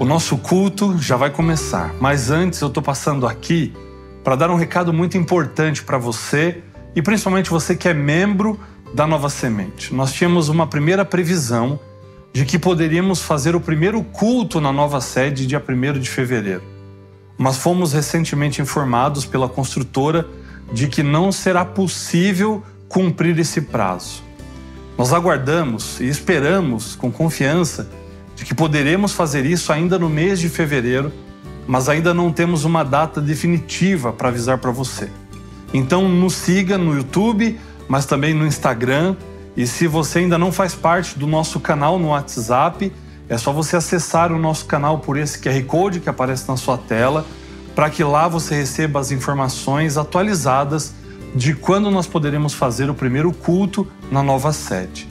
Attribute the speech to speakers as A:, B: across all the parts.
A: nosso culto já vai começar, mas antes eu estou passando aqui para dar um recado muito importante para você e principalmente você que é membro da Nova Semente. Nós tínhamos uma primeira previsão de que poderíamos fazer o primeiro culto na nova sede dia 1º de fevereiro. Mas fomos recentemente informados pela construtora de que não será possível cumprir esse prazo. Nós aguardamos e esperamos com confiança de que poderemos fazer isso ainda no mês de fevereiro, mas ainda não temos uma data definitiva para avisar para você. Então nos siga no YouTube, mas também no Instagram, e se você ainda não faz parte do nosso canal no WhatsApp, é só você acessar o nosso canal por esse QR Code que aparece na sua tela, para que lá você receba as informações atualizadas de quando nós poderemos fazer o primeiro culto na nova sede.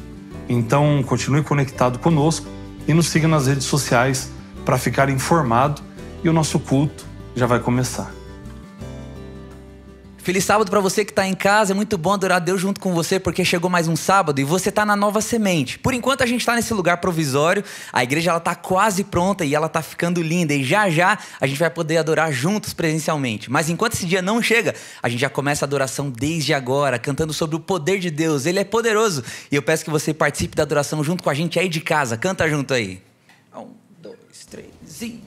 A: Então continue conectado conosco e nos siga nas redes sociais para ficar informado, e o nosso culto já vai começar.
B: Feliz sábado para você que está em casa, é muito bom adorar a Deus junto com você, porque chegou mais um sábado e você está na Nova Semente. Por enquanto a gente está nesse lugar provisório, a igreja está quase pronta e ela está ficando linda, e já já a gente vai poder adorar juntos presencialmente. Mas enquanto esse dia não chega, a gente já começa a adoração desde agora, cantando sobre o poder de Deus. Ele é poderoso, e eu peço que você participe da adoração junto com a gente aí de casa. Canta junto aí. 1, 2, 3 e...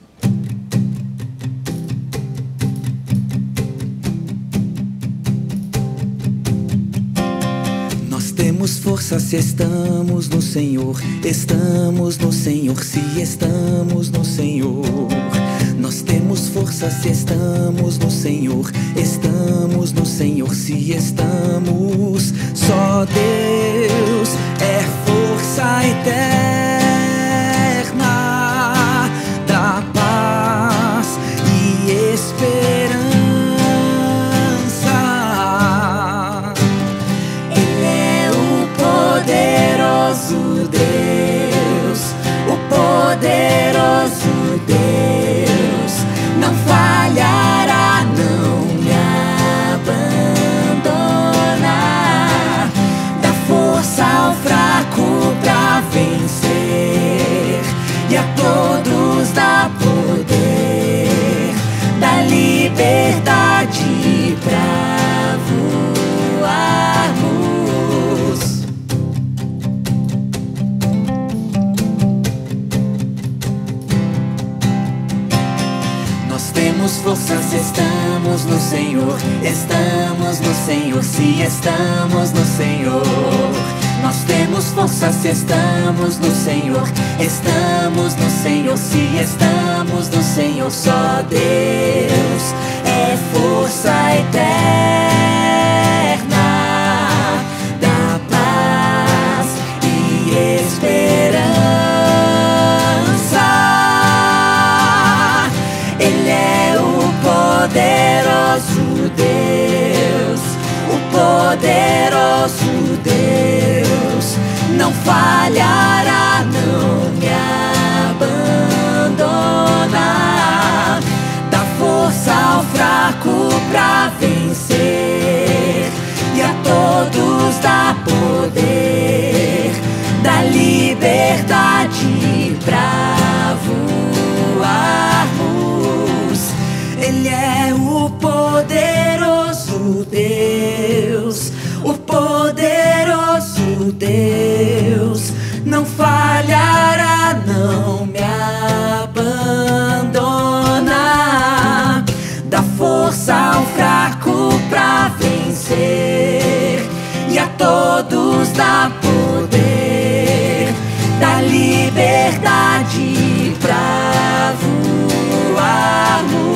B: Temos força se estamos no Senhor, estamos no Senhor, se estamos no Senhor. Nós temos força se estamos no Senhor, estamos no Senhor, se estamos. Só Deus é força eterna, da paz e esperança. Poderoso Deus, não falhará, não me abandona. Dá força ao fraco pra vencer, e a todos dá poder, dá liberdade pra voarmos. Temos força se estamos no Senhor, estamos no Senhor, se estamos no Senhor. Nós temos força se estamos no Senhor, estamos no Senhor, se estamos no Senhor. Só Deus é força eterna, da paz e esperança. Poderoso Deus, o poderoso Deus, não falhará, não me abandona. Dá força ao fraco pra vencer, e a todos dá poder, dá liberdade pra voarmos. Ele é o poderoso Deus, o poderoso Deus, não falhará, não me abandona. Dá força ao fraco pra vencer, e a todos dá poder, dá liberdade pra voarmos.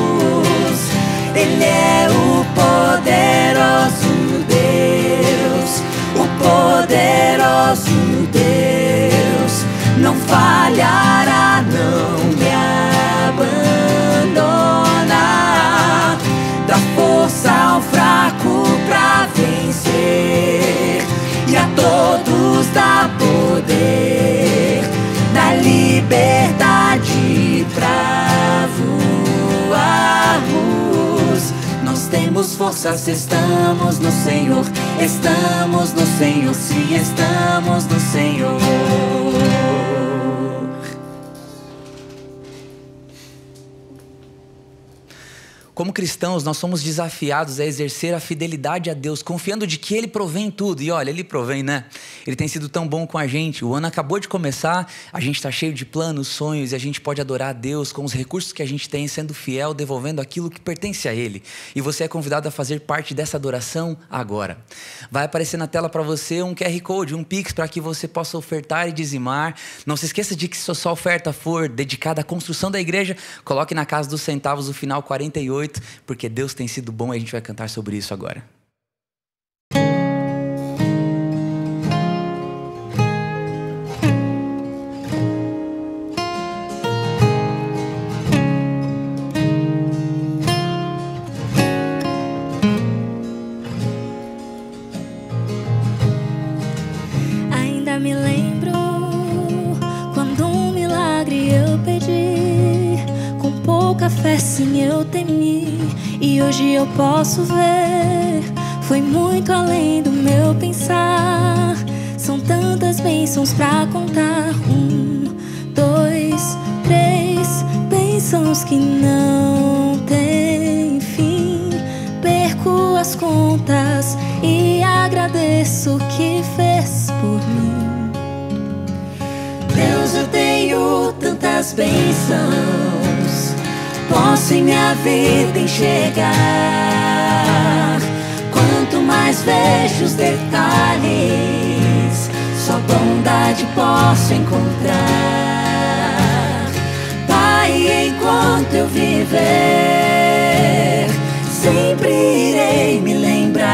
B: Ele é o poderoso Deus, o poderoso Deus, não falhará, não me abandona. Dá força ao fraco pra vencer, e a todos dá poder, dá liberdade pra voarmos. Nós temos força se estamos no Senhor, estamos no Senhor, se estamos no Senhor. Como cristãos, nós somos desafiados a exercer a fidelidade a Deus, confiando de que Ele provém em tudo. E olha, Ele provém, né? Ele tem sido tão bom com a gente. O ano acabou de começar, a gente está cheio de planos, sonhos, e a gente pode adorar a Deus com os recursos que a gente tem, sendo fiel, devolvendo aquilo que pertence a Ele. E você é convidado a fazer parte dessa adoração agora. Vai aparecer na tela para você um QR Code, um Pix, para que você possa ofertar e dizimar. Não se esqueça de que se a sua oferta for dedicada à construção da igreja, coloque na casa dos centavos o final 48, porque Deus tem sido bom e a gente vai cantar sobre isso agora.
C: Ainda me lembro quando um milagre eu pedi, com pouca fé sim eu temi, e hoje eu posso ver, foi muito além do meu pensar. São tantas bênçãos pra contar, 1, 2, 3, bênçãos que não têm fim. Perco as contas e agradeço o que fez por mim. Deus, eu tenho tantas bênçãos, posso em minha vida enxergar. Quanto mais vejo os detalhes, só bondade posso encontrar. Pai, enquanto eu viver, sempre irei me lembrar.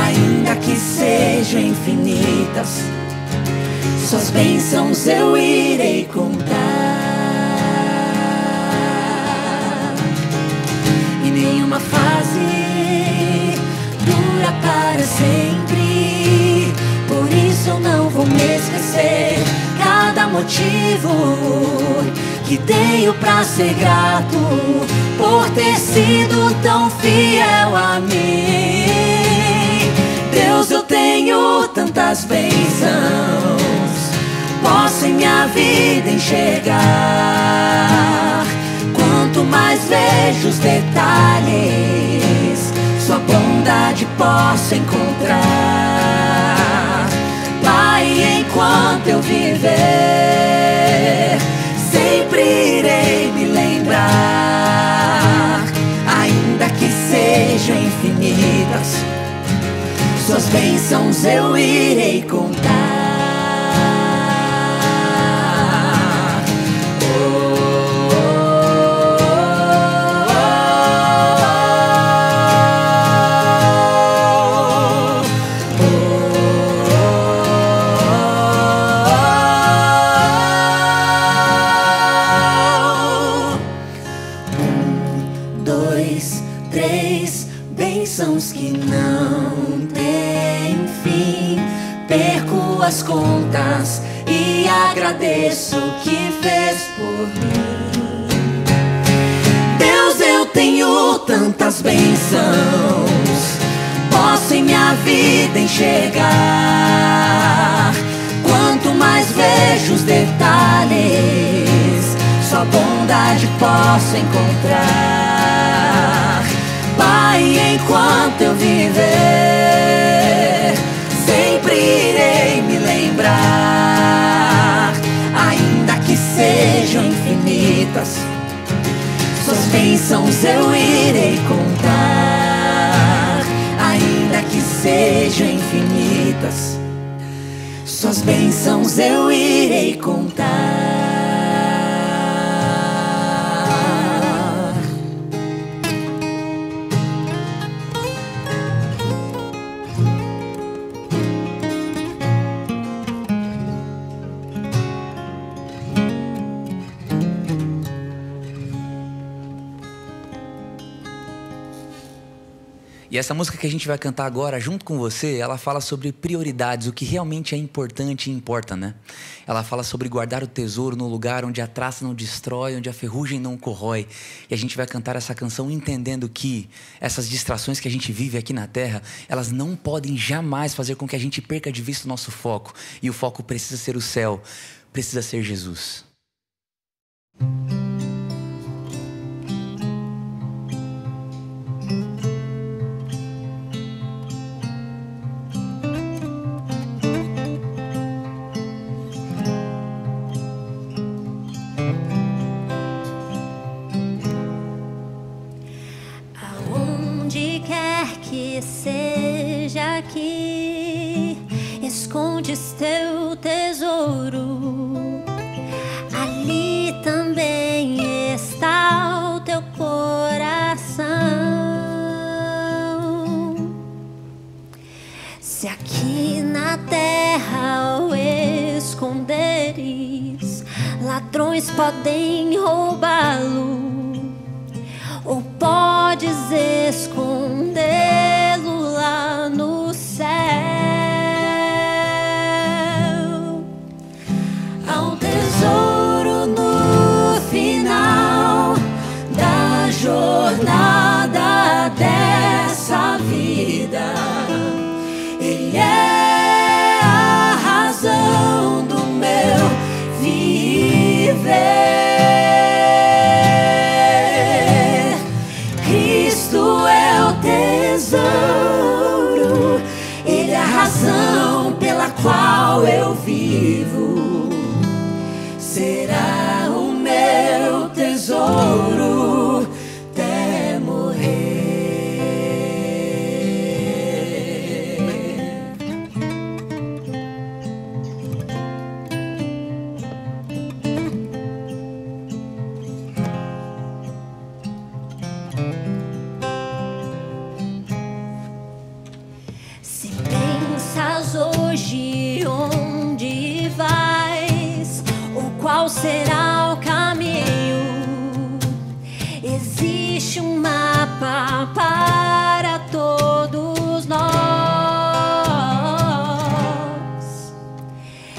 C: Ainda que sejam infinitas, suas bênçãos eu irei contar. E nenhuma fase dura para sempre, por isso eu não vou me esquecer. Cada motivo que tenho pra ser grato, por ter sido tão fiel a mim. Deus, eu tenho tantas bênçãos, posso em minha vida enxergar. Quanto mais vejo os detalhes, sua bondade posso encontrar. Pai, enquanto eu viver, sempre irei me lembrar. Ainda que sejam infinitas, suas bênçãos eu irei contar. Bênçãos que não têm fim. Perco as contas e agradeço o que fez por mim. Deus, eu tenho tantas bênçãos, posso em minha vida enxergar. Quanto mais vejo os detalhes, sua bondade posso encontrar. Pai, enquanto eu viver, sempre irei me lembrar. Ainda que sejam infinitas, suas bênçãos eu irei contar. Ainda que sejam infinitas, suas bênçãos eu irei contar.
B: E essa música que a gente vai cantar agora, junto com você, ela fala sobre prioridades, o que realmente é importante e importa, né? Ela fala sobre guardar o tesouro no lugar onde a traça não destrói, onde a ferrugem não corrói. E a gente vai cantar essa canção entendendo que essas distrações que a gente vive aqui na Terra, elas não podem jamais fazer com que a gente perca de vista o nosso foco. E o foco precisa ser o céu, precisa ser Jesus.
D: que escondes teu tesouro, ali também está o teu coração. Se aqui na terra o esconderes, ladrões podem roubá-lo, ou podes escondê-lo lá no céu. Há um tesouro no final da jornada dessa vida. Ele é a razão do meu viver. Tesouro, Ele é a razão pela qual eu vivo. Será o meu tesouro até morrer. Hoje onde vais, ou qual será o caminho? Existe um mapa para todos nós.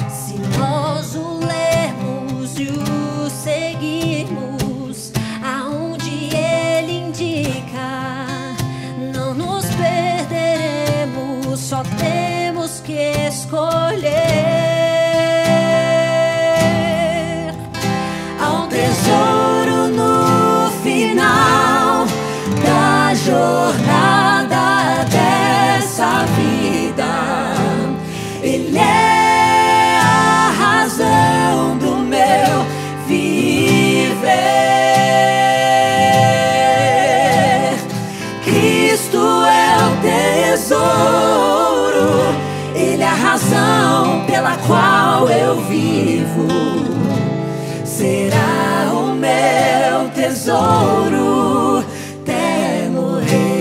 D: Se nós o lermos e o seguirmos aonde ele indica, não nos perderemos, só temos que escolher. Há um tesouro no final da jornada dessa vida. Ele é a razão do meu viver. Cristo é o tesouro, Ele é a razão pela qual eu vivo. Será o meu tesouro até morrer.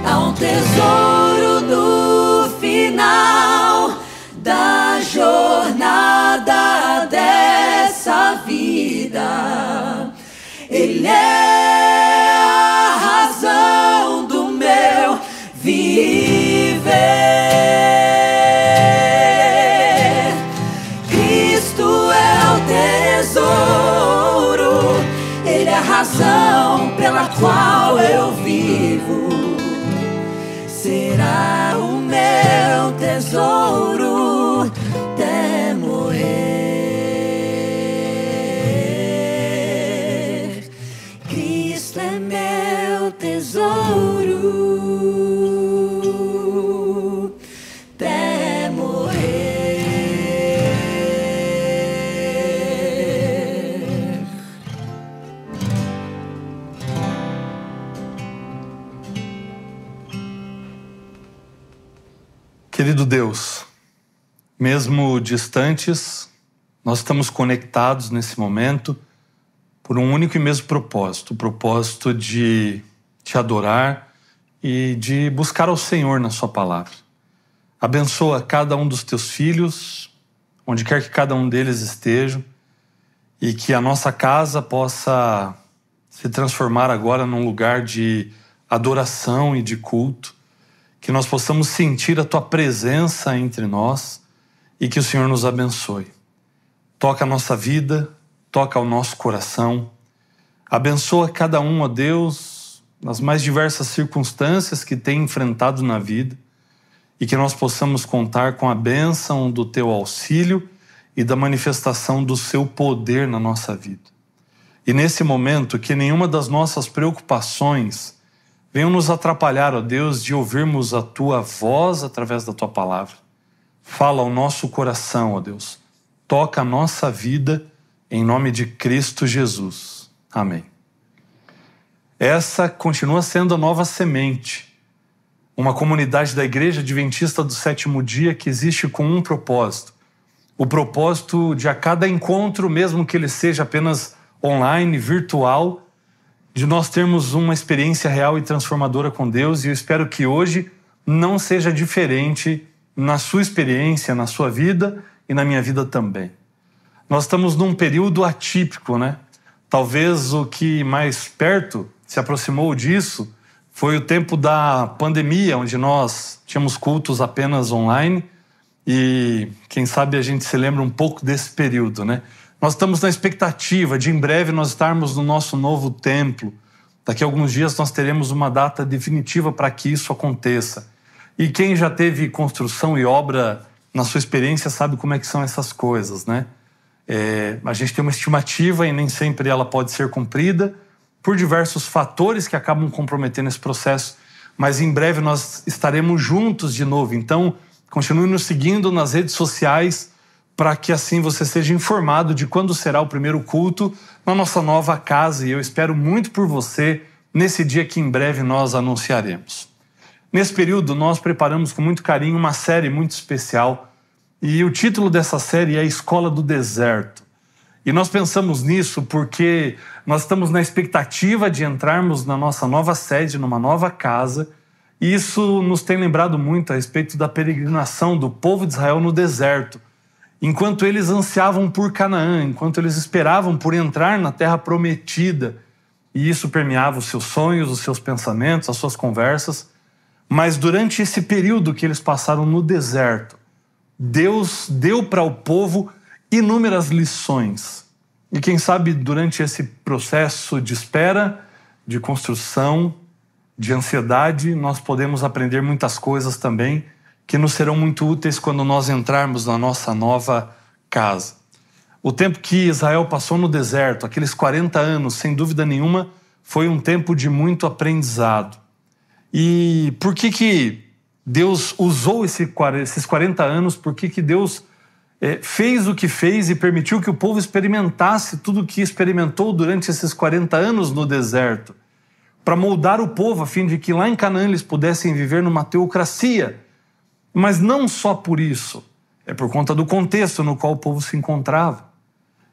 D: Há um tesouro no final da jornada dessa vida. Ele é a razão do meu viver. Cristo é o tesouro, Ele é a razão pela qual eu vivo. Será o meu tesouro até morrer. Cristo é meu tesouro até morrer.
A: Querido Deus, mesmo distantes, nós estamos conectados nesse momento por um único e mesmo propósito, o propósito de te adorar e de buscar ao Senhor na sua palavra. Abençoa cada um dos teus filhos, onde quer que cada um deles esteja, e que a nossa casa possa se transformar agora num lugar de adoração e de culto, que nós possamos sentir a tua presença entre nós e que o Senhor nos abençoe. Toca a nossa vida, toca o nosso coração, abençoa cada um, ó Deus, nas mais diversas circunstâncias que tem enfrentado na vida, e que nós possamos contar com a bênção do teu auxílio e da manifestação do seu poder na nossa vida. E nesse momento, que nenhuma das nossas preocupações venham nos atrapalhar, ó Deus, de ouvirmos a tua voz através da tua palavra. Fala ao nosso coração, ó Deus. Toca a nossa vida em nome de Cristo Jesus. Amém. essa continua sendo a Nova Semente, uma comunidade da Igreja Adventista do Sétimo Dia que existe com um propósito. O propósito de a cada encontro, mesmo que ele seja apenas online, virtual, de nós termos uma experiência real e transformadora com Deus, e eu espero que hoje não seja diferente na sua experiência, na sua vida e na minha vida também. Nós estamos num período atípico, né? Talvez o que mais perto se aproximou disso foi o tempo da pandemia, onde nós tínhamos cultos apenas online, e quem sabe a gente se lembra um pouco desse período, né? Nós estamos na expectativa de em breve nós estarmos no nosso novo templo. Daqui a alguns dias nós teremos uma data definitiva para que isso aconteça. E quem já teve construção e obra na sua experiência sabe como é que são essas coisas, né? A gente tem uma estimativa e nem sempre ela pode ser cumprida por diversos fatores que acabam comprometendo esse processo, mas em breve nós estaremos juntos de novo. Então, continue nos seguindo nas redes sociais para que assim você seja informado de quando será o primeiro culto na nossa nova casa, e eu espero muito por você nesse dia que em breve nós anunciaremos. Nesse período nós preparamos com muito carinho uma série muito especial, e o título dessa série é A Escola do Deserto. E nós pensamos nisso porque nós estamos na expectativa de entrarmos na nossa nova sede, numa nova casa, e isso nos tem lembrado muito a respeito da peregrinação do povo de Israel no deserto, enquanto eles ansiavam por Canaã, enquanto eles esperavam por entrar na terra prometida, e isso permeava os seus sonhos, os seus pensamentos, as suas conversas. Mas durante esse período que eles passaram no deserto, Deus deu para o povo inúmeras lições. E quem sabe durante esse processo de espera, de construção, de ansiedade, nós podemos aprender muitas coisas também que nos serão muito úteis quando nós entrarmos na nossa nova casa. O tempo que Israel passou no deserto, aqueles 40 anos, sem dúvida nenhuma, foi um tempo de muito aprendizado. E por que Deus usou esses 40 anos? Por que Deus fez o que fez e permitiu que o povo experimentasse tudo o que experimentou durante esses 40 anos no deserto? Para moldar o povo, a fim de que lá em Canaã eles pudessem viver numa teocracia. Mas não só por isso, é por conta do contexto no qual o povo se encontrava.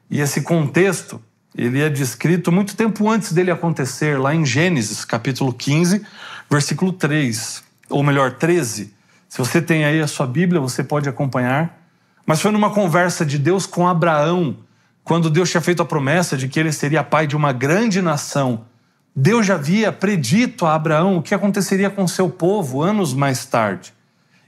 A: E esse contexto, ele é descrito muito tempo antes dele acontecer, lá em Gênesis, capítulo 15, versículo 3, ou melhor, 13. Se você tem aí a sua Bíblia, você pode acompanhar. Mas foi numa conversa de Deus com Abraão, quando Deus tinha feito a promessa de que ele seria pai de uma grande nação. Deus já havia predito a Abraão o que aconteceria com seu povo anos mais tarde.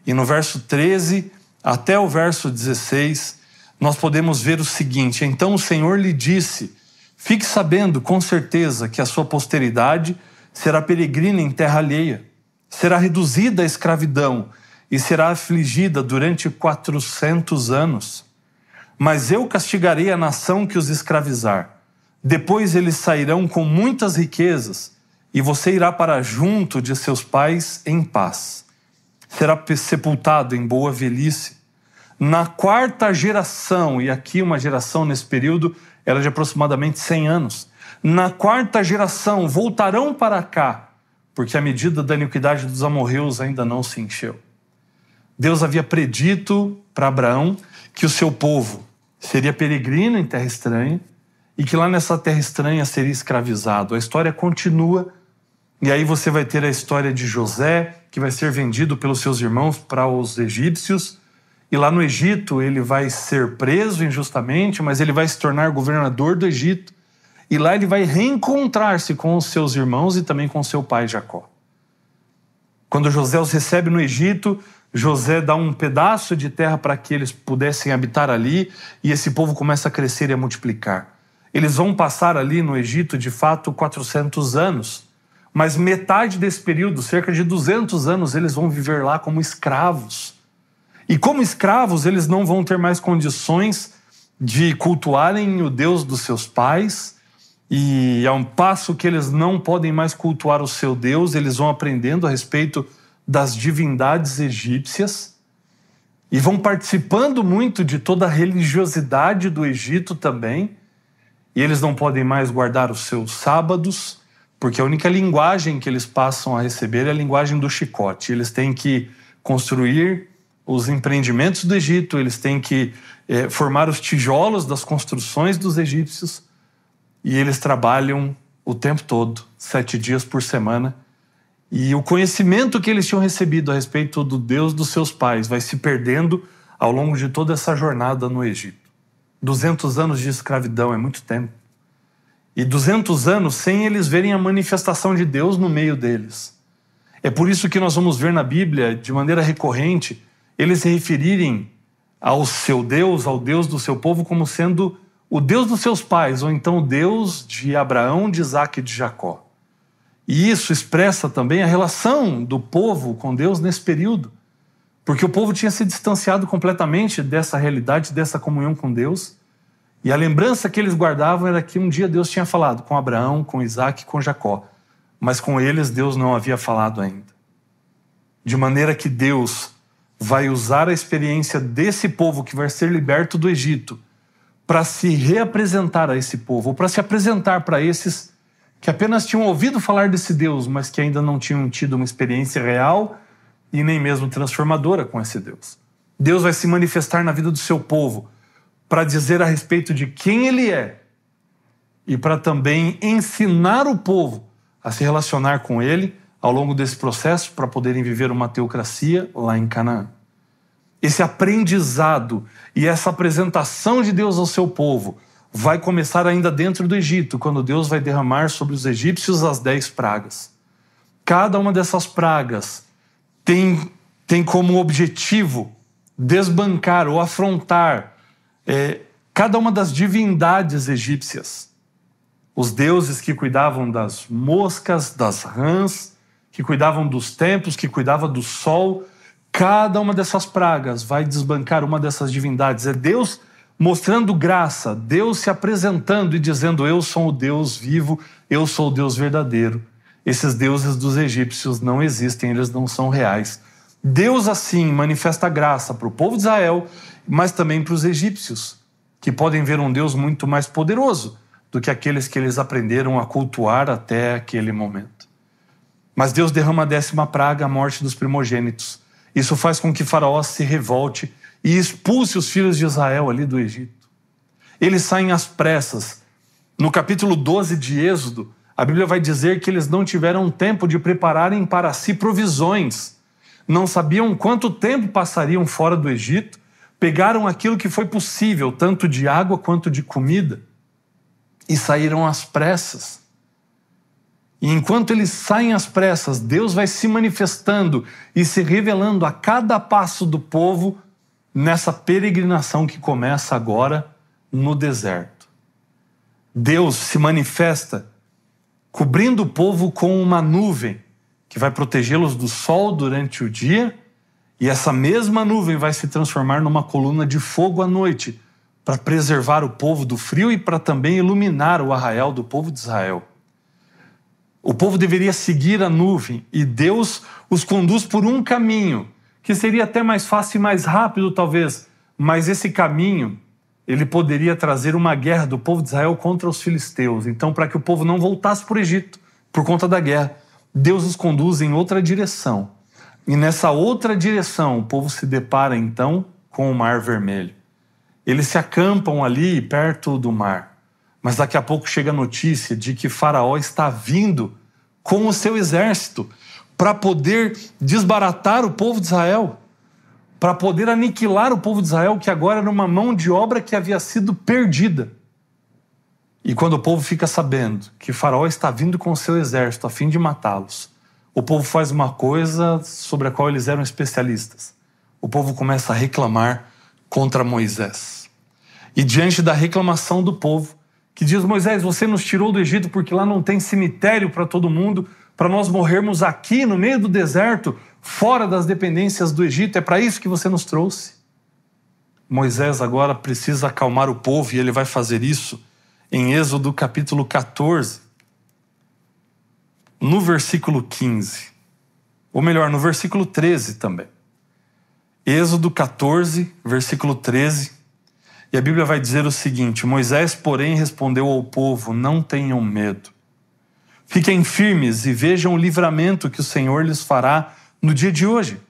A: E no verso 13 até o verso 16, nós podemos ver o seguinte: então o Senhor lhe disse, fique sabendo com certeza que a sua posteridade será peregrina em terra alheia, será reduzida à escravidão e será afligida durante 400 anos. Mas eu castigarei a nação que os escravizar. Depois eles sairão com muitas riquezas e você irá para junto de seus pais em paz. Será sepultado em boa velhice. Na 4ª geração, e aqui uma geração nesse período era de aproximadamente 100 anos, na 4ª geração voltarão para cá, porque a medida da iniquidade dos amorreus ainda não se encheu. Deus havia predito para Abraão que o seu povo seria peregrino em terra estranha e que lá nessa terra estranha seria escravizado. A história continua. E aí você vai ter a história de José, que vai ser vendido pelos seus irmãos para os egípcios. E lá no Egito ele vai ser preso injustamente, mas ele vai se tornar governador do Egito. E lá ele vai reencontrar-se com os seus irmãos e também com seu pai Jacó. Quando José os recebe no Egito, José dá um pedaço de terra para que eles pudessem habitar ali, e esse povo começa a crescer e a multiplicar. Eles vão passar ali no Egito, de fato, 400 anos. Mas metade desse período, cerca de 200 anos, eles vão viver lá como escravos. E como escravos, eles não vão ter mais condições de cultuarem o Deus dos seus pais. E ao passo que eles não podem mais cultuar o seu Deus, eles vão aprendendo a respeito das divindades egípcias e vão participando muito de toda a religiosidade do Egito também. E eles não podem mais guardar os seus sábados, porque a única linguagem que eles passam a receber é a linguagem do chicote. Eles têm que construir os empreendimentos do Egito, eles têm que formar os tijolos das construções dos egípcios, e eles trabalham o tempo todo, 7 dias por semana. E o conhecimento que eles tinham recebido a respeito do Deus dos seus pais vai se perdendo ao longo de toda essa jornada no Egito. 200 anos de escravidão é muito tempo. E 200 anos sem eles verem a manifestação de Deus no meio deles. É por isso que nós vamos ver na Bíblia, de maneira recorrente, eles se referirem ao seu Deus, ao Deus do seu povo, como sendo o Deus dos seus pais, ou então o Deus de Abraão, de Isaac e de Jacó. E isso expressa também a relação do povo com Deus nesse período, porque o povo tinha se distanciado completamente dessa realidade, dessa comunhão com Deus, e a lembrança que eles guardavam era que um dia Deus tinha falado com Abraão, com Isaac e com Jacó, mas com eles Deus não havia falado ainda. De maneira que Deus vai usar a experiência desse povo que vai ser liberto do Egito para se reapresentar a esse povo, ou para se apresentar para esses que apenas tinham ouvido falar desse Deus, mas que ainda não tinham tido uma experiência real e nem mesmo transformadora com esse Deus. Deus vai se manifestar na vida do seu povo para dizer a respeito de quem Ele é e para também ensinar o povo a se relacionar com Ele ao longo desse processo para poderem viver uma teocracia lá em Canaã. Esse aprendizado e essa apresentação de Deus ao seu povo vai começar ainda dentro do Egito, quando Deus vai derramar sobre os egípcios as 10 pragas. Cada uma dessas pragas tem como objetivo desbancar ou afrontar cada uma das divindades egípcias. Os deuses que cuidavam das moscas, das rãs, que cuidavam dos templos, que cuidavam do sol. Cada uma dessas pragas vai desbancar uma dessas divindades. É Deus mostrando graça, Deus se apresentando e dizendo: eu sou o Deus vivo, eu sou o Deus verdadeiro. Esses deuses dos egípcios não existem, eles não são reais. Deus assim manifesta graça para o povo de Israel, mas também para os egípcios, que podem ver um Deus muito mais poderoso do que aqueles que eles aprenderam a cultuar até aquele momento. Mas Deus derrama a 10ª praga, a morte dos primogênitos. Isso faz com que Faraó se revolte e expulse os filhos de Israel ali do Egito. Eles saem às pressas. No capítulo 12 de Êxodo, a Bíblia vai dizer que eles não tiveram tempo de prepararem para si provisões. Não sabiam quanto tempo passariam fora do Egito. Pegaram aquilo que foi possível, tanto de água quanto de comida, e saíram às pressas. E enquanto eles saem às pressas, Deus vai se manifestando e se revelando a cada passo do povo nessa peregrinação que começa agora no deserto. Deus se manifesta cobrindo o povo com uma nuvem que vai protegê-los do sol durante o dia, e essa mesma nuvem vai se transformar numa coluna de fogo à noite para preservar o povo do frio e para também iluminar o arraial do povo de Israel. O povo deveria seguir a nuvem e Deus os conduz por um caminho que seria até mais fácil e mais rápido talvez, mas esse caminho ele poderia trazer uma guerra do povo de Israel contra os filisteus. Então, para que o povo não voltasse para o Egito por conta da guerra, Deus os conduz em outra direção. E nessa outra direção, o povo se depara então com o Mar Vermelho. Eles se acampam ali perto do mar. Mas daqui a pouco chega a notícia de que Faraó está vindo com o seu exército para poder desbaratar o povo de Israel, para poder aniquilar o povo de Israel, que agora era uma mão de obra que havia sido perdida. E quando o povo fica sabendo que Faraó está vindo com o seu exército a fim de matá-los, o povo faz uma coisa sobre a qual eles eram especialistas. O povo começa a reclamar contra Moisés. E diante da reclamação do povo, que diz: Moisés, você nos tirou do Egito porque lá não tem cemitério para todo mundo, para nós morrermos aqui no meio do deserto, fora das dependências do Egito, é para isso que você nos trouxe. Moisés agora precisa acalmar o povo e ele vai fazer isso em Êxodo capítulo 14, no versículo 15. Ou melhor, no versículo 13 também. Êxodo 14, versículo 13. E a Bíblia vai dizer o seguinte: Moisés, porém, respondeu ao povo: não tenham medo. Fiquem firmes e vejam o livramento que o Senhor lhes fará no dia de hoje.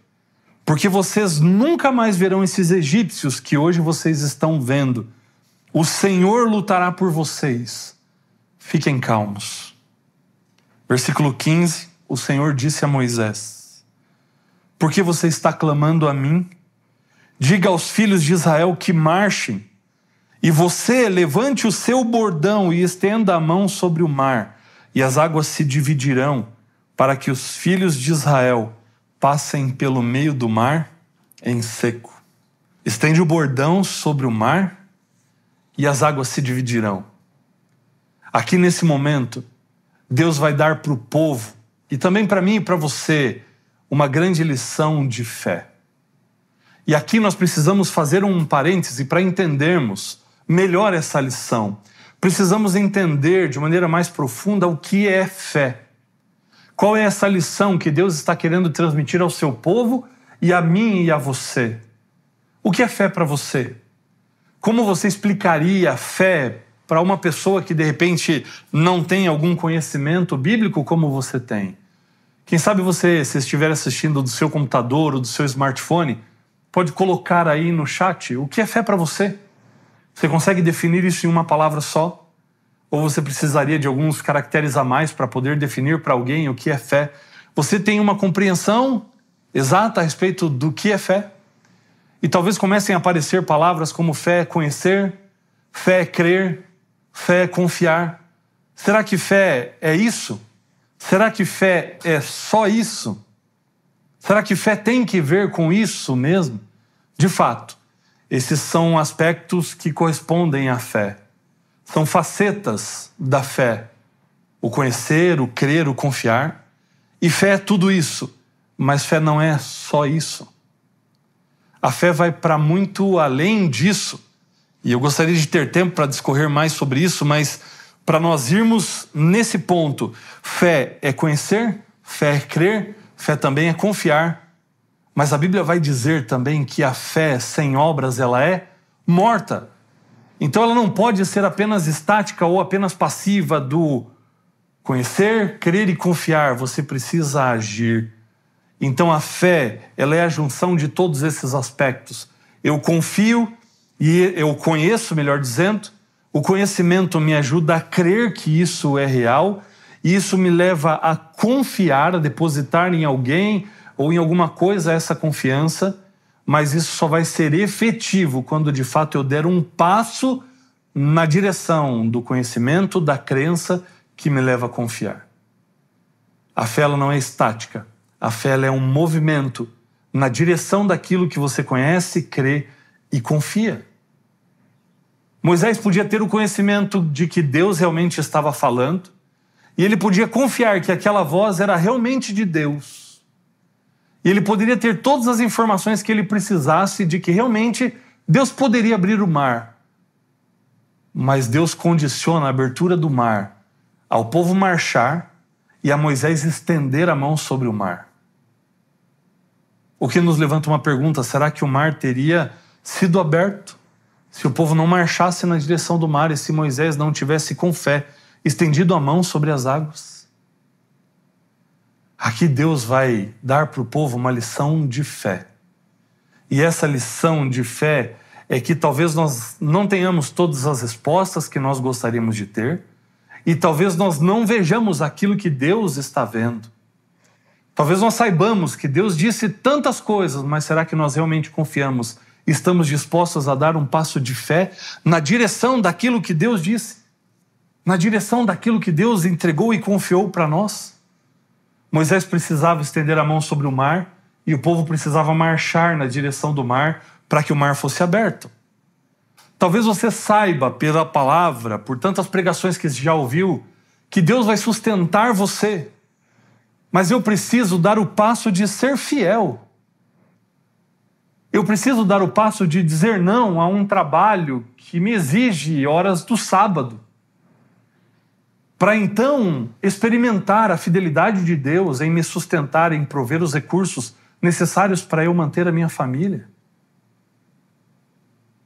A: Porque vocês nunca mais verão esses egípcios que hoje vocês estão vendo. O Senhor lutará por vocês. Fiquem calmos. Versículo 15, o Senhor disse a Moisés: por que você está clamando a mim? Diga aos filhos de Israel que marchem. E você levante o seu bordão e estenda a mão sobre o mar, e as águas se dividirão, para que os filhos de Israel passem pelo meio do mar em seco. Estende o bordão sobre o mar e as águas se dividirão. Aqui nesse momento, Deus vai dar para o povo, e também para mim e para você, uma grande lição de fé. E aqui nós precisamos fazer um parêntese para entendermos melhor essa lição. Precisamos entender de maneira mais profunda o que é fé. Qual é essa lição que Deus está querendo transmitir ao seu povo e a mim e a você? O que é fé para você? Como você explicaria a fé para uma pessoa que de repente não tem algum conhecimento bíblico como você tem? Quem sabe você, se estiver assistindo do seu computador ou do seu smartphone, pode colocar aí no chat o que é fé para você. Você consegue definir isso em uma palavra só? Ou você precisaria de alguns caracteres a mais para poder definir para alguém o que é fé? Você tem uma compreensão exata a respeito do que é fé? E talvez comecem a aparecer palavras como fé é conhecer, fé é crer, fé é confiar. Será que fé é isso? Será que fé é só isso? Será que fé tem que ver com isso mesmo? De fato, esses são aspectos que correspondem à fé. São facetas da fé. O conhecer, o crer, o confiar. E fé é tudo isso, mas fé não é só isso. A fé vai para muito além disso. E eu gostaria de ter tempo para discorrer mais sobre isso, mas para nós irmos nesse ponto, fé é conhecer, fé é crer, fé também é confiar. Mas a Bíblia vai dizer também que a fé sem obras ela é morta. Então ela não pode ser apenas estática ou apenas passiva do conhecer, crer e confiar. Você precisa agir. Então a fé, ela é a junção de todos esses aspectos. Eu confio e eu conheço, melhor dizendo. O conhecimento me ajuda a crer que isso é real. E isso me leva a confiar, a depositar em alguém ou em alguma coisa essa confiança. Mas isso só vai ser efetivo quando de fato eu der um passo na direção do conhecimento, da crença que me leva a confiar. A fé ela não é estática. A fé ela é um movimento na direção daquilo que você conhece, crê e confia. Moisés podia ter o conhecimento de que Deus realmente estava falando e ele podia confiar que aquela voz era realmente de Deus. E ele poderia ter todas as informações que ele precisasse de que realmente Deus poderia abrir o mar. Mas Deus condiciona a abertura do mar ao povo marchar e a Moisés estender a mão sobre o mar. O que nos levanta uma pergunta: será que o mar teria sido aberto se o povo não marchasse na direção do mar e se Moisés não tivesse com fé estendido a mão sobre as águas? Aqui Deus vai dar para o povo uma lição de fé. E essa lição de fé é que talvez nós não tenhamos todas as respostas que nós gostaríamos de ter, e talvez nós não vejamos aquilo que Deus está vendo. Talvez nós saibamos que Deus disse tantas coisas, mas será que nós realmente confiamos? Estamos dispostos a dar um passo de fé na direção daquilo que Deus disse? Na direção daquilo que Deus entregou e confiou para nós? Moisés precisava estender a mão sobre o mar e o povo precisava marchar na direção do mar para que o mar fosse aberto. Talvez você saiba pela palavra, por tantas pregações que já ouviu, que Deus vai sustentar você. Mas eu preciso dar o passo de ser fiel. Eu preciso dar o passo de dizer não a um trabalho que me exige horas do sábado, para então experimentar a fidelidade de Deus em me sustentar, em prover os recursos necessários para eu manter a minha família.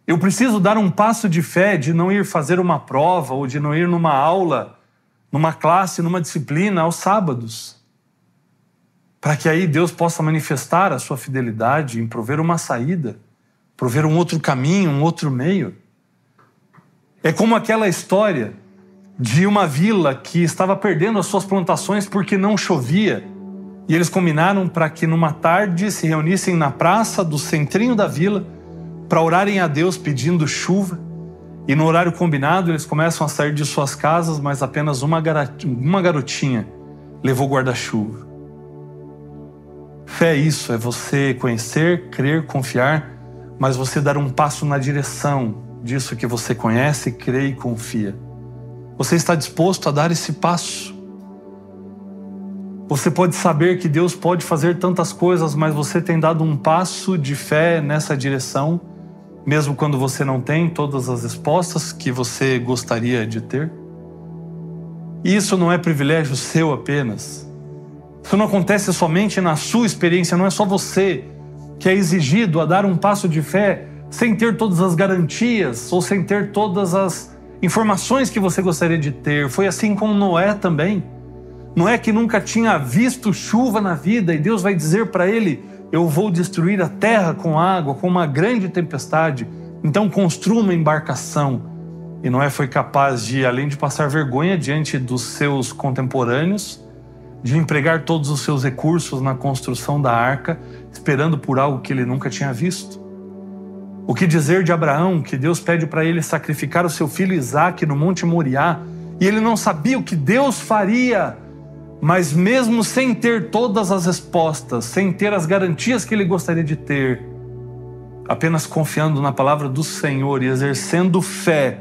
A: Eu preciso dar um passo de fé de não ir fazer uma prova ou de não ir numa aula numa classe, numa disciplina, aos sábados, para que aí Deus possa manifestar a sua fidelidade em prover uma saída, prover um outro caminho, um outro meio. É como aquela história de uma vila que estava perdendo as suas plantações porque não chovia. E eles combinaram para que numa tarde se reunissem na praça do centrinho da vila para orarem a Deus pedindo chuva. E no horário combinado eles começam a sair de suas casas, mas apenas uma garotinha levou guarda-chuva. Fé é isso, é você conhecer, crer, confiar, mas você dar um passo na direção disso que você conhece, crê e confia. Você está disposto a dar esse passo? Você pode saber que Deus pode fazer tantas coisas, mas você tem dado um passo de fé nessa direção, mesmo quando você não tem todas as respostas que você gostaria de ter? E isso não é privilégio seu apenas. Isso não acontece somente na sua experiência, não é só você que é exigido a dar um passo de fé sem ter todas as garantias ou sem ter todas as informações que você gostaria de ter. Foi assim com Noé também. Noé, que nunca tinha visto chuva na vida, e Deus vai dizer para ele: eu vou destruir a terra com água, com uma grande tempestade, então construa uma embarcação. E Noé foi capaz de, além de passar vergonha diante dos seus contemporâneos, de empregar todos os seus recursos na construção da arca, esperando por algo que ele nunca tinha visto. O que dizer de Abraão, que Deus pede para ele sacrificar o seu filho Isaque no Monte Moriá, e ele não sabia o que Deus faria, mas mesmo sem ter todas as respostas, sem ter as garantias que ele gostaria de ter, apenas confiando na palavra do Senhor e exercendo fé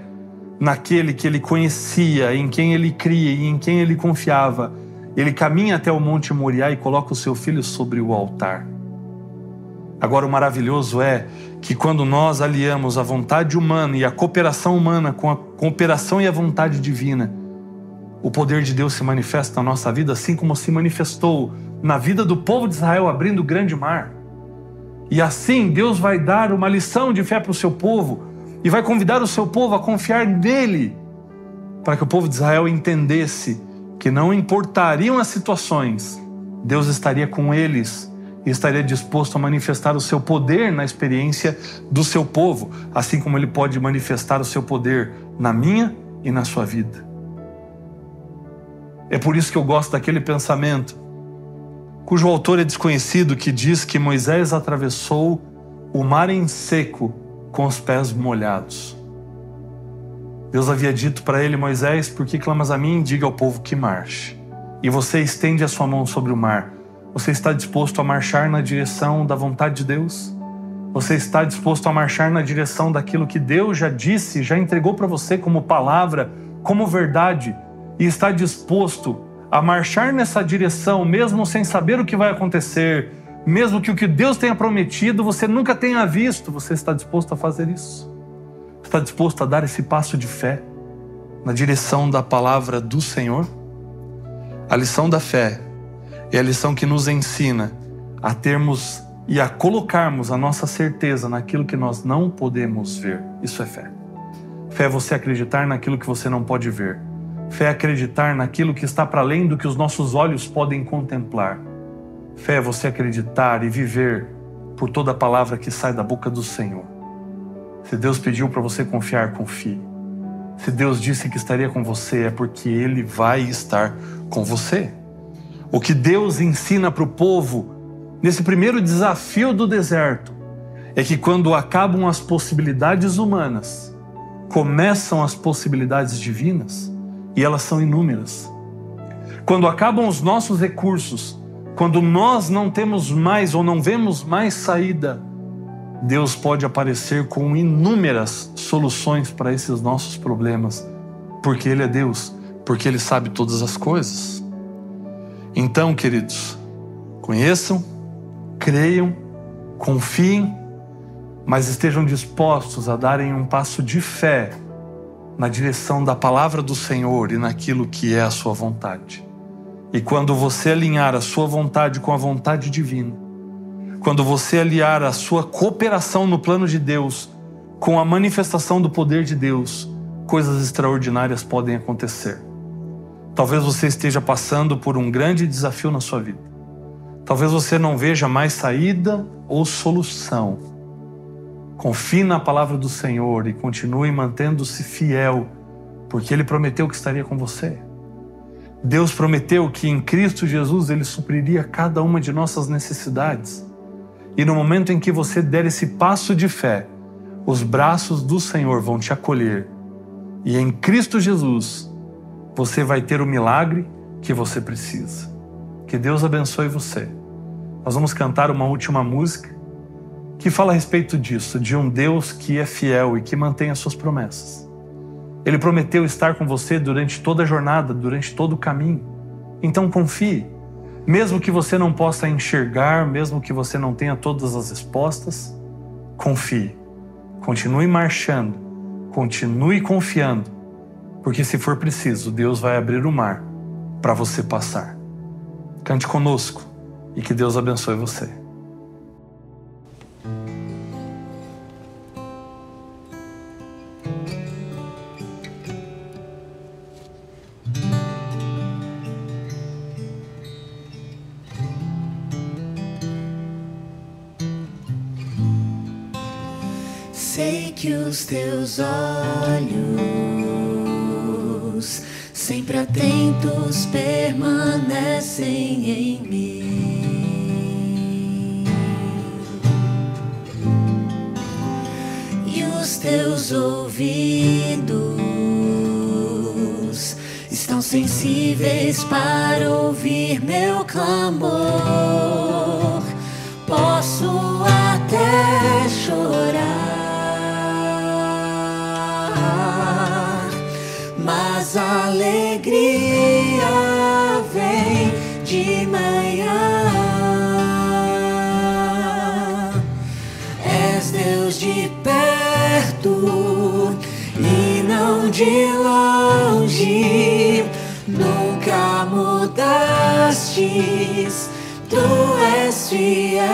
A: naquele que ele conhecia, em quem ele cria e em quem ele confiava, ele caminha até o Monte Moriá e coloca o seu filho sobre o altar. Agora, o maravilhoso é que quando nós aliamos a vontade humana e a cooperação humana com a cooperação e a vontade divina, o poder de Deus se manifesta na nossa vida, assim como se manifestou na vida do povo de Israel abrindo o grande mar. E assim Deus vai dar uma lição de fé para o seu povo e vai convidar o seu povo a confiar nele, para que o povo de Israel entendesse que não importariam as situações, Deus estaria com eles e estaria disposto a manifestar o seu poder na experiência do seu povo, assim como ele pode manifestar o seu poder na minha e na sua vida. É por isso que eu gosto daquele pensamento, cujo autor é desconhecido, que diz que Moisés atravessou o mar em seco com os pés molhados. Deus havia dito para ele: Moisés, por que clamas a mim? Diga ao povo que marche. E você estende a sua mão sobre o mar. Você está disposto a marchar na direção da vontade de Deus? Você está disposto a marchar na direção daquilo que Deus já disse, já entregou para você como palavra, como verdade? E está disposto a marchar nessa direção, mesmo sem saber o que vai acontecer, mesmo que o que Deus tenha prometido você nunca tenha visto? Você está disposto a fazer isso? Está disposto a dar esse passo de fé na direção da palavra do Senhor? A lição da fé é a lição que nos ensina a termos e a colocarmos a nossa certeza naquilo que nós não podemos ver. Isso é fé. Fé é você acreditar naquilo que você não pode ver. Fé é acreditar naquilo que está para além do que os nossos olhos podem contemplar. Fé é você acreditar e viver por toda a palavra que sai da boca do Senhor. Se Deus pediu para você confiar, confie. Se Deus disse que estaria com você, é porque Ele vai estar com você. O que Deus ensina para o povo nesse primeiro desafio do deserto é que quando acabam as possibilidades humanas, começam as possibilidades divinas, e elas são inúmeras. Quando acabam os nossos recursos, quando nós não temos mais ou não vemos mais saída, Deus pode aparecer com inúmeras soluções para esses nossos problemas, porque Ele é Deus, porque Ele sabe todas as coisas. Então, queridos, conheçam, creiam, confiem, mas estejam dispostos a darem um passo de fé na direção da palavra do Senhor e naquilo que é a sua vontade. E quando você alinhar a sua vontade com a vontade divina, quando você aliar a sua cooperação no plano de Deus com a manifestação do poder de Deus, coisas extraordinárias podem acontecer. Talvez você esteja passando por um grande desafio na sua vida. Talvez você não veja mais saída ou solução. Confie na palavra do Senhor e continue mantendo-se fiel, porque Ele prometeu que estaria com você. Deus prometeu que em Cristo Jesus Ele supriria cada uma de nossas necessidades. E no momento em que você der esse passo de fé, os braços do Senhor vão te acolher. E em Cristo Jesus, você vai ter o milagre que você precisa. Que Deus abençoe você. Nós vamos cantar uma última música que fala a respeito disso, de um Deus que é fiel e que mantém as suas promessas. Ele prometeu estar com você durante toda a jornada, durante todo o caminho. Então confie. Mesmo que você não possa enxergar, mesmo que você não tenha todas as respostas, confie. Continue marchando, continue confiando, porque se for preciso, Deus vai abrir o mar para você passar. Cante conosco e que Deus abençoe você.
C: Sei que os teus olhos, sempre atentos, permanecem em mim. E os teus ouvidos estão sensíveis para ouvir meu clamor. Posso até chorar, mas a alegria vem de manhã. És Deus de perto e não de longe. Nunca mudastes, tu és fiel.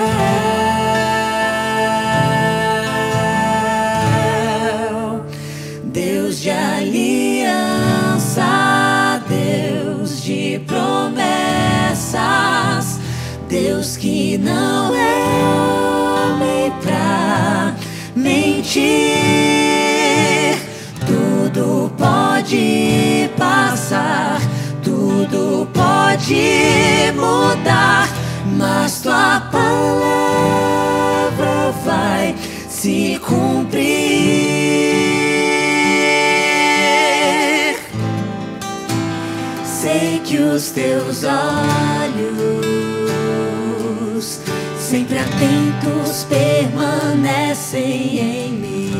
C: Deus de aliança, Deus de promessas, Deus que não é homem pra mentir. Tudo pode passar, tudo pode mudar, mas tua palavra vai se cumprir. Sei que os teus olhos, sempre atentos, permanecem em mim.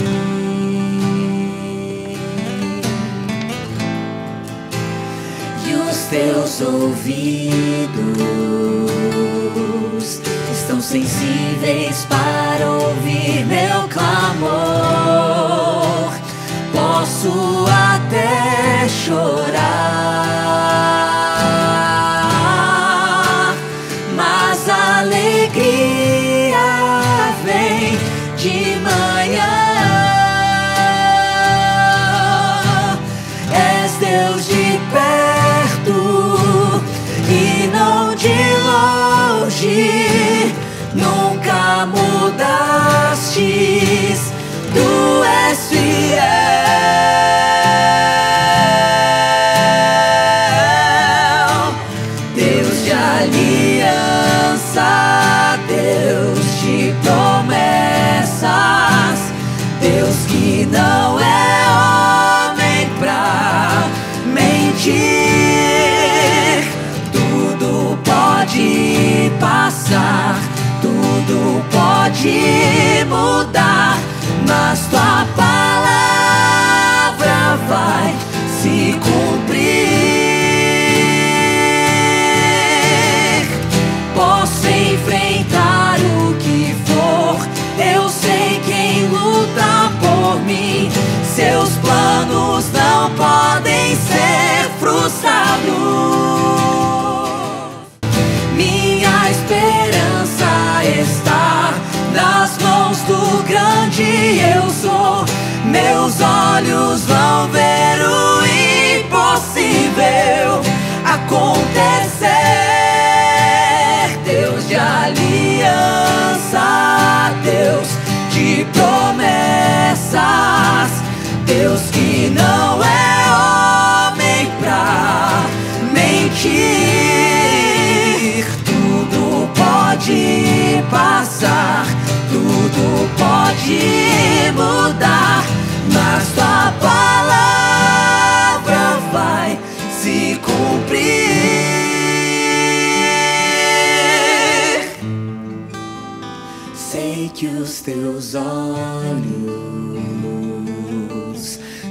C: E os teus ouvidos estão sensíveis para ouvir meu clamor. Posso até chorar, mas a alegria vem de manhã. És Deus de perto e não de longe. Nunca mudastes, tu és fiel. Deus de aliança, Deus de promessas, Deus que não é homem pra mentir. Tudo pode passar, tudo pode mudar, mas tua palavra vai se cumprir. Posso enfrentar o que for, eu sei quem luta por mim. Seus planos não podem ser frustrados. Minha esperança está nas mãos do grande eu sou. Meus olhos vão ver o impossível. acontecer. Deus de aliança, Deus de promessas, Deus que não é homem pra mentir. Tudo pode passar, tudo pode mudar, mas tua palavra vai se cumprir. Sei que os teus olhos,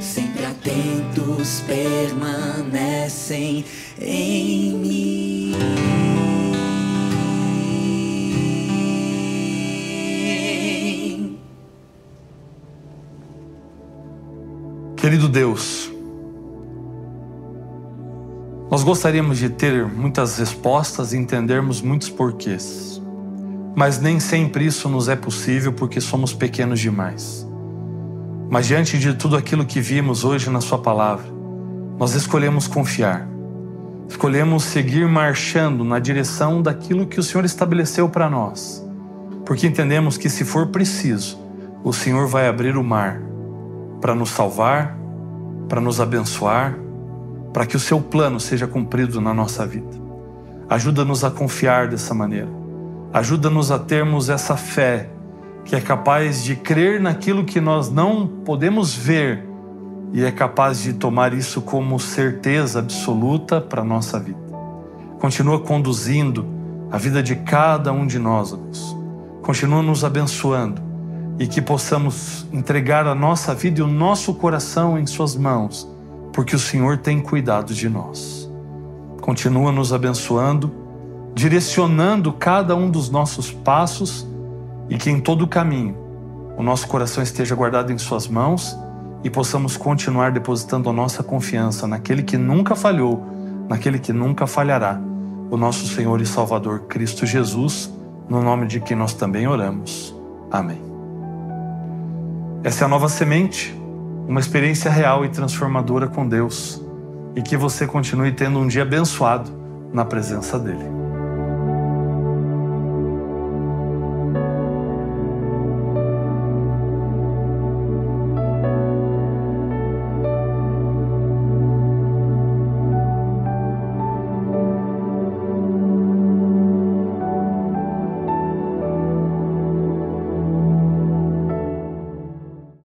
C: sempre atentos, permanecem em mim.
A: Querido Deus, nós gostaríamos de ter muitas respostas e entendermos muitos porquês, mas nem sempre isso nos é possível porque somos pequenos demais. Mas diante de tudo aquilo que vimos hoje na sua palavra, nós escolhemos confiar, escolhemos seguir marchando na direção daquilo que o Senhor estabeleceu para nós, porque entendemos que, se for preciso, o Senhor vai abrir o mar para nos salvar, para nos abençoar, para que o seu plano seja cumprido na nossa vida. Ajuda-nos a confiar dessa maneira. Ajuda-nos a termos essa fé que é capaz de crer naquilo que nós não podemos ver e é capaz de tomar isso como certeza absoluta para a nossa vida. Continua conduzindo a vida de cada um de nós, Deus. Continua nos abençoando e que possamos entregar a nossa vida e o nosso coração em suas mãos, porque o Senhor tem cuidado de nós. Continua nos abençoando, direcionando cada um dos nossos passos e que em todo o caminho o nosso coração esteja guardado em suas mãos e possamos continuar depositando a nossa confiança naquele que nunca falhou, naquele que nunca falhará, o nosso Senhor e Salvador Cristo Jesus, no nome de quem nós também oramos. Amém. Essa é a Nova Semente, uma experiência real e transformadora com Deus, e que você continue tendo um dia abençoado na presença dEle.